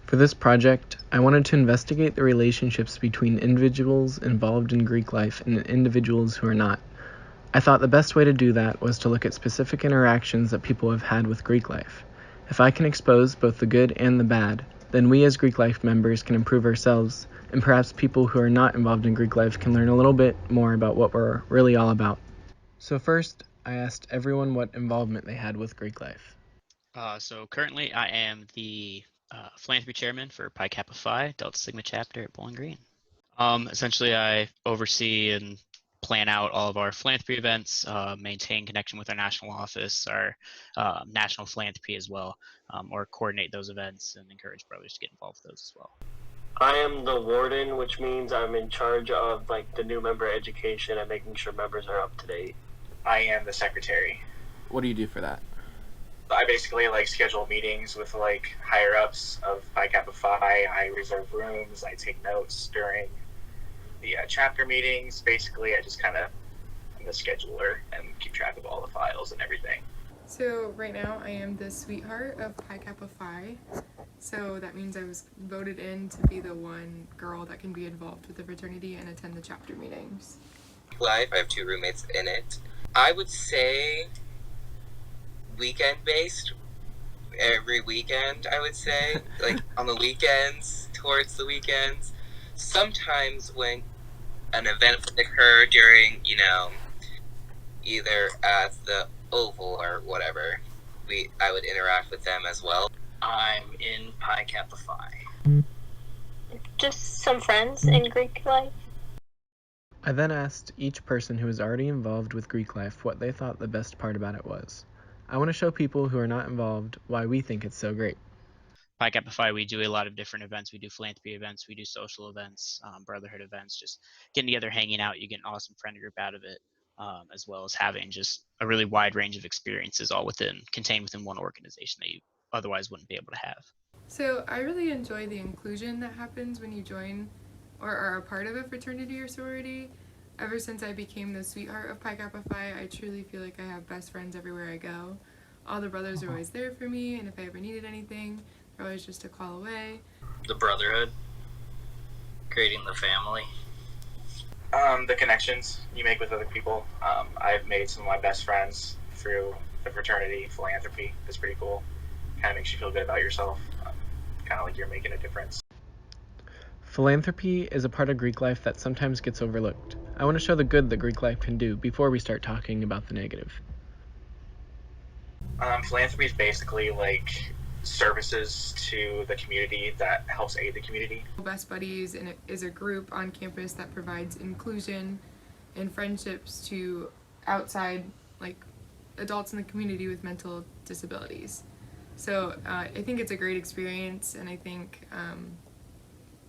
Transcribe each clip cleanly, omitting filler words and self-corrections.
For this project, I wanted to investigate the relationships between individuals involved in Greek life and individuals who are not. I thought the best way to do that was to look at specific interactions that people have had with Greek life. If I can expose both the good and the bad, then we as Greek life members can improve ourselves, and perhaps people who are not involved in Greek life can learn a little bit more about what we're really all about. So first, I asked everyone what involvement they had with Greek life. So currently I am the philanthropy chairman for Pi Kappa Phi, Delta Sigma chapter at Bowling Green. Essentially, I oversee and plan out all of our philanthropy events, maintain connection with our national office, our national philanthropy as well, or coordinate those events and encourage brothers to get involved with those as well. I am the warden, which means I'm in charge of the new member education and making sure members are up to date. I am the secretary. What do you do for that? I basically schedule meetings with higher ups of Pi Kappa Phi. I reserve rooms. I take notes during the chapter meetings. Basically, I just I'm the scheduler and keep track of all the files and everything. So right now I am the sweetheart of Pi Kappa Phi. So that means I was voted in to be the one girl that can be involved with the fraternity and attend the chapter meetings. Life, I have 2 roommates in it. I would say weekend-based. Every weekend, I would say. On the weekends, towards the weekends. Sometimes when an event would occur during, either at the Oval or whatever, I would interact with them as well. I'm in Pi Kappa Phi. Just some friends in Greek life. I then asked each person who was already involved with Greek life what they thought the best part about it was. I want to show people who are not involved why we think it's so great. Pi Kappa Phi, we do a lot of different events. We do philanthropy events, we do social events, brotherhood events, just getting together, hanging out. You get an awesome friend group out of it, as well as having just a really wide range of experiences all contained within one organization that you otherwise wouldn't be able to have. So I really enjoy the inclusion that happens when you join or are a part of a fraternity or sorority. Ever since I became the sweetheart of Pi Kappa Phi, I truly feel like I have best friends everywhere I go. All the brothers are always there for me, and if I ever needed anything, they're always just a call away. The brotherhood, creating the family. The connections you make with other people. I've made some of my best friends through the fraternity. Philanthropy is pretty cool. Kind of makes you feel good about yourself. Kind of like you're making a difference. Philanthropy is a part of Greek life that sometimes gets overlooked. I want to show the good that Greek life can do before we start talking about the negative. Philanthropy is basically services to the community that helps aid the community. Best Buddies is a group on campus that provides inclusion and friendships to outside adults in the community with mental disabilities. So I think it's a great experience, and I think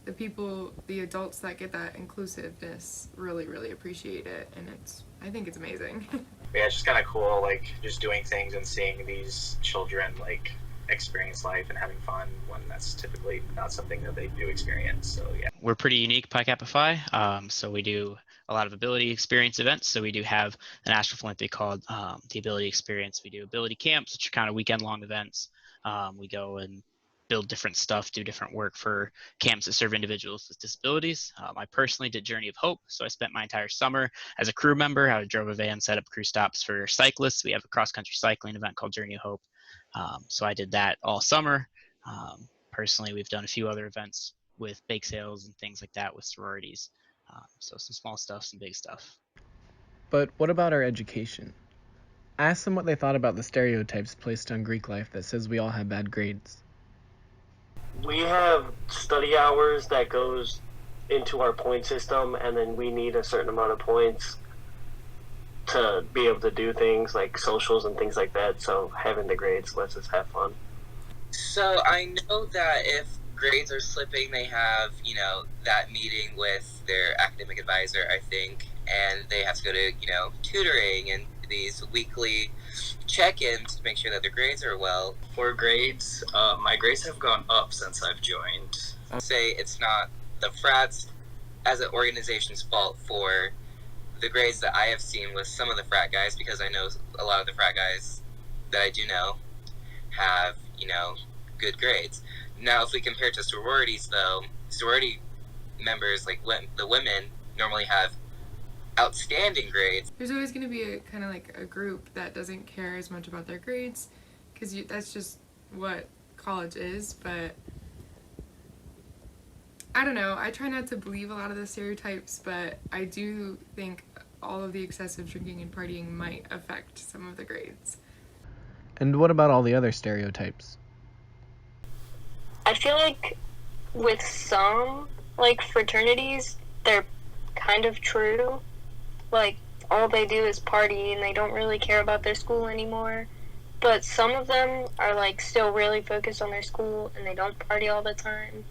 the adults that get that inclusiveness really appreciate it, and I think it's amazing. Yeah, it's just kind of cool, just doing things and seeing these children experience life and having fun when that's typically not something that they do experience. So yeah, we're pretty unique, Pi Kappa Phi. So we do a lot of ability experience events. So we do have a national philanthropy called the Ability Experience. We do ability camps, which are kind of weekend-long events. We go and build different stuff, do different work for camps that serve individuals with disabilities. I personally did Journey of Hope, so I spent my entire summer as a crew member. I drove a van, set up crew stops for cyclists. We have a cross-country cycling event called Journey of Hope. So I did that all summer. Personally, we've done a few other events with bake sales and things like that with sororities. So some small stuff, some big stuff. But what about our education? I asked them what they thought about the stereotypes placed on Greek life that says we all have bad grades. We have study hours that goes into our point system, and then we need a certain amount of points to be able to do things like socials and things like that. So having the grades lets us have fun. So I know that if grades are slipping, they have, that meeting with their academic advisor, I think, and they have to go to, tutoring and these weekly check-ins to make sure that their grades are well. For grades, my grades have gone up since I've joined. Say it's not the frats as an organization's fault for the grades that I have seen with some of the frat guys, because I know a lot of the frat guys that I do know have, good grades. Now, if we compare it to sororities, though, sorority members, like the women, normally have outstanding grades. There's always going to be a kind of like a group that doesn't care as much about their grades, because that's just what college is. But I don't know, I try not to believe a lot of the stereotypes, but I do think all of the excessive drinking and partying might affect some of the grades. And what about all the other stereotypes? I feel like with some, like, fraternities, they're kind of true. Like, all they do is party and they don't really care about their school anymore. But some of them are, like, still really focused on their school and they don't party all the time.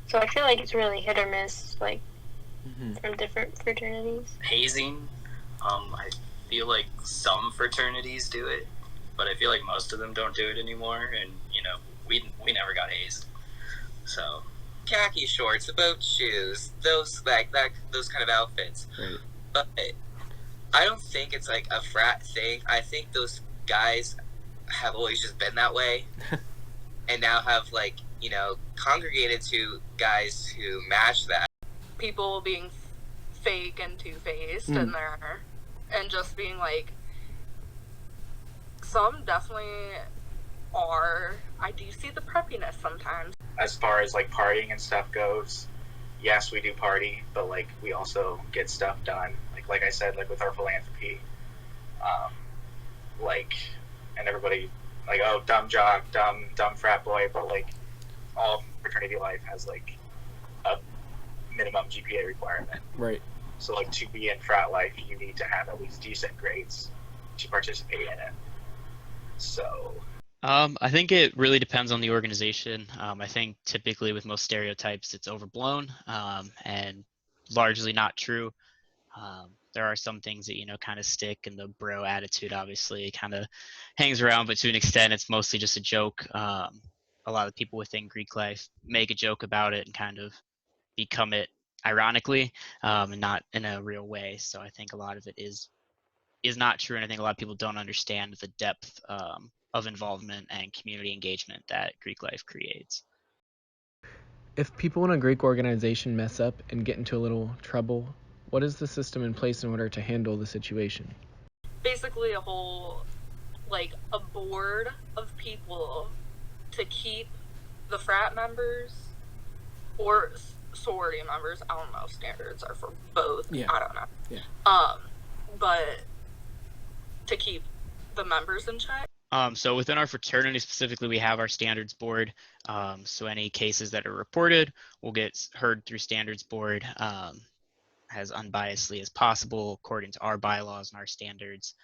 So I feel like it's really hit or miss, like, from different fraternities. Hazing, I feel like some fraternities do it, but I feel like most of them don't do it anymore, and, you know, we never got hazed. So Khaki shorts, boat shoes, those those kind of outfits. Right. But I don't think it's like a frat thing. I think those guys have always just been that way, and now have, like, you know, congregated to guys who match that. People being fake and two-faced in there, and just being like, some definitely are. I do see the preppiness sometimes. As far as like partying and stuff goes, yes, we do party, but like we also get stuff done. Like I said, like with our philanthropy, and everybody like, oh, dumb jock, dumb frat boy, but like all fraternity life has like a minimum GPA requirement. Right. So like to be in frat life, you need to have at least decent grades to participate in it. So I think it really depends on the organization. I think typically with most stereotypes, it's overblown and largely not true. There are some things that, you know, kind of stick, and the bro attitude obviously kind of hangs around, but to an extent, it's mostly just a joke. A lot of people within Greek life make a joke about it and kind of become it ironically and not in a real way. So I think a lot of it is not true, and I think a lot of people don't understand the depth of involvement and community engagement that Greek life creates. If people in a Greek organization mess up and get into a little trouble, what is the system in place in order to handle the situation? Basically a whole, like, a board of people to keep the frat members or sorority members, I don't know if standards are for both, I don't know. Yeah. But to keep the members in check. So within our fraternity specifically, we have our standards board. So any cases that are reported will get heard through standards board as unbiasedly as possible according to our bylaws and our standards.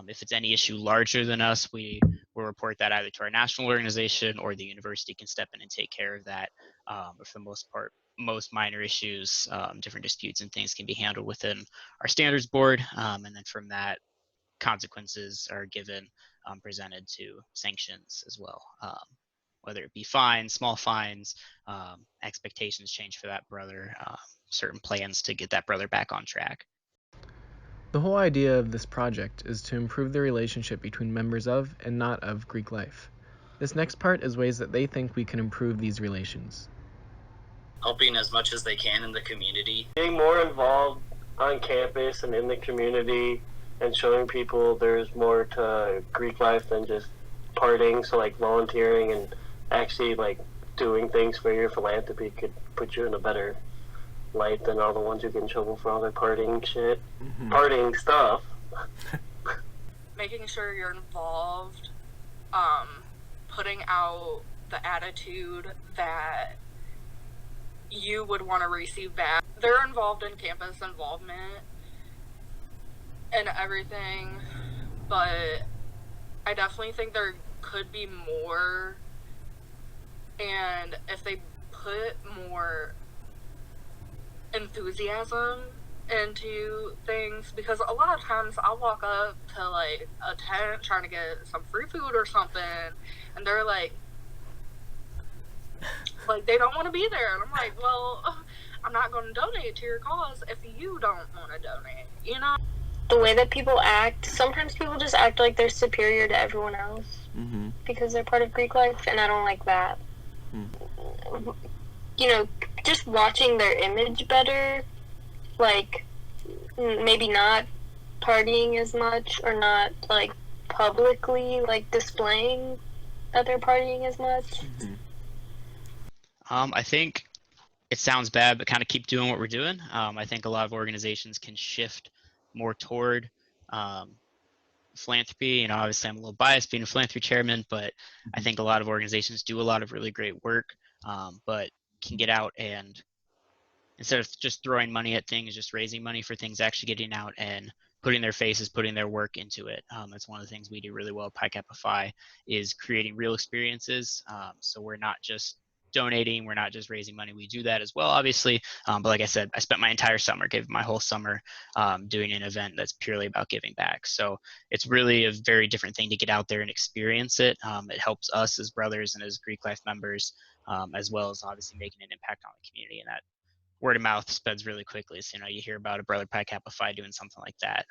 If it's any issue larger than us, we will report that either to our national organization, or the university can step in and take care of that. But for the most part, most minor issues, different disputes and things can be handled within our standards board. And then from that, consequences are given, presented to sanctions as well, whether it be fines, small fines, expectations change for that brother, certain plans to get that brother back on track. The whole idea of this project is to improve the relationship between members of and not of Greek life. This next part is ways that they think we can improve these relations. helping as much as they can in the community. Getting more involved on campus and in the community and showing people there's more to Greek life than just partying. So like volunteering and actually like doing things for your philanthropy could put you in a better light than all the ones who get in trouble for all their partying shit. Partying stuff. Making sure you're involved, putting out the attitude that you would want to receive back. They're involved in campus involvement and everything, but I definitely think there could be more, and if they put more enthusiasm into things, because a lot of times I'll walk up to like a tent trying to get some free food or something, and they're like they don't want to be there, and I'm like, well, I'm not going to donate to your cause if you don't want to donate, you know? The way that people act, sometimes people just act like they're superior to everyone else because they're part of Greek life, and I don't like that. just watching their image better, like maybe not partying as much or not like publicly like displaying that they're partying as much. I think it sounds bad, but kind of keep doing what we're doing. I think a lot of organizations can shift more toward philanthropy. Obviously I'm a little biased being a philanthropy chairman, but I think a lot of organizations do a lot of really great work, but can get out and instead of just throwing money at things, just raising money for things, actually getting out and putting their faces, putting their work into it. That's one of the things we do really well at Pi Kappa Phi is creating real experiences. So we're not just donating, we're not just raising money. We do that as well, obviously. But like I said, I spent my entire summer, gave my whole summer doing an event that's purely about giving back. So it's really a very different thing to get out there and experience it. It helps us as brothers and as Greek life members, as well as obviously making an impact on the community. And that word of mouth spreads really quickly. So, you hear about a brother Pi Kappa Phi doing something like that.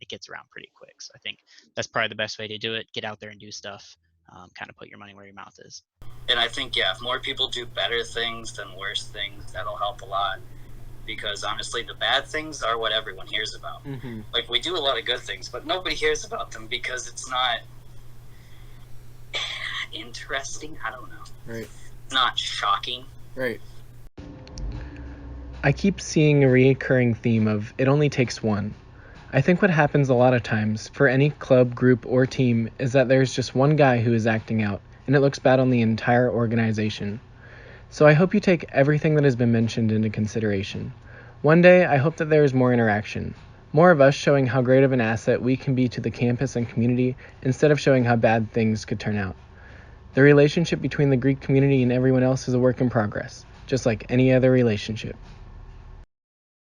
It gets around pretty quick. So I think that's probably the best way to do it. Get out there and do stuff. Kind of put your money where your mouth is. And I think, if more people do better things than worse things, that'll help a lot. Because honestly, the bad things are what everyone hears about. Like, we do a lot of good things, but nobody hears about them because it's not interesting. I don't know. Right. It's not shocking. Right. I keep seeing a recurring theme of it only takes one. I think what happens a lot of times for any club, group, or team is that there's just one guy who is acting out, and it looks bad on the entire organization. So I hope you take everything that has been mentioned into consideration. One day, I hope that there is more interaction. More of us showing how great of an asset we can be to the campus and community instead of showing how bad things could turn out. The relationship between the Greek community and everyone else is a work in progress, just like any other relationship.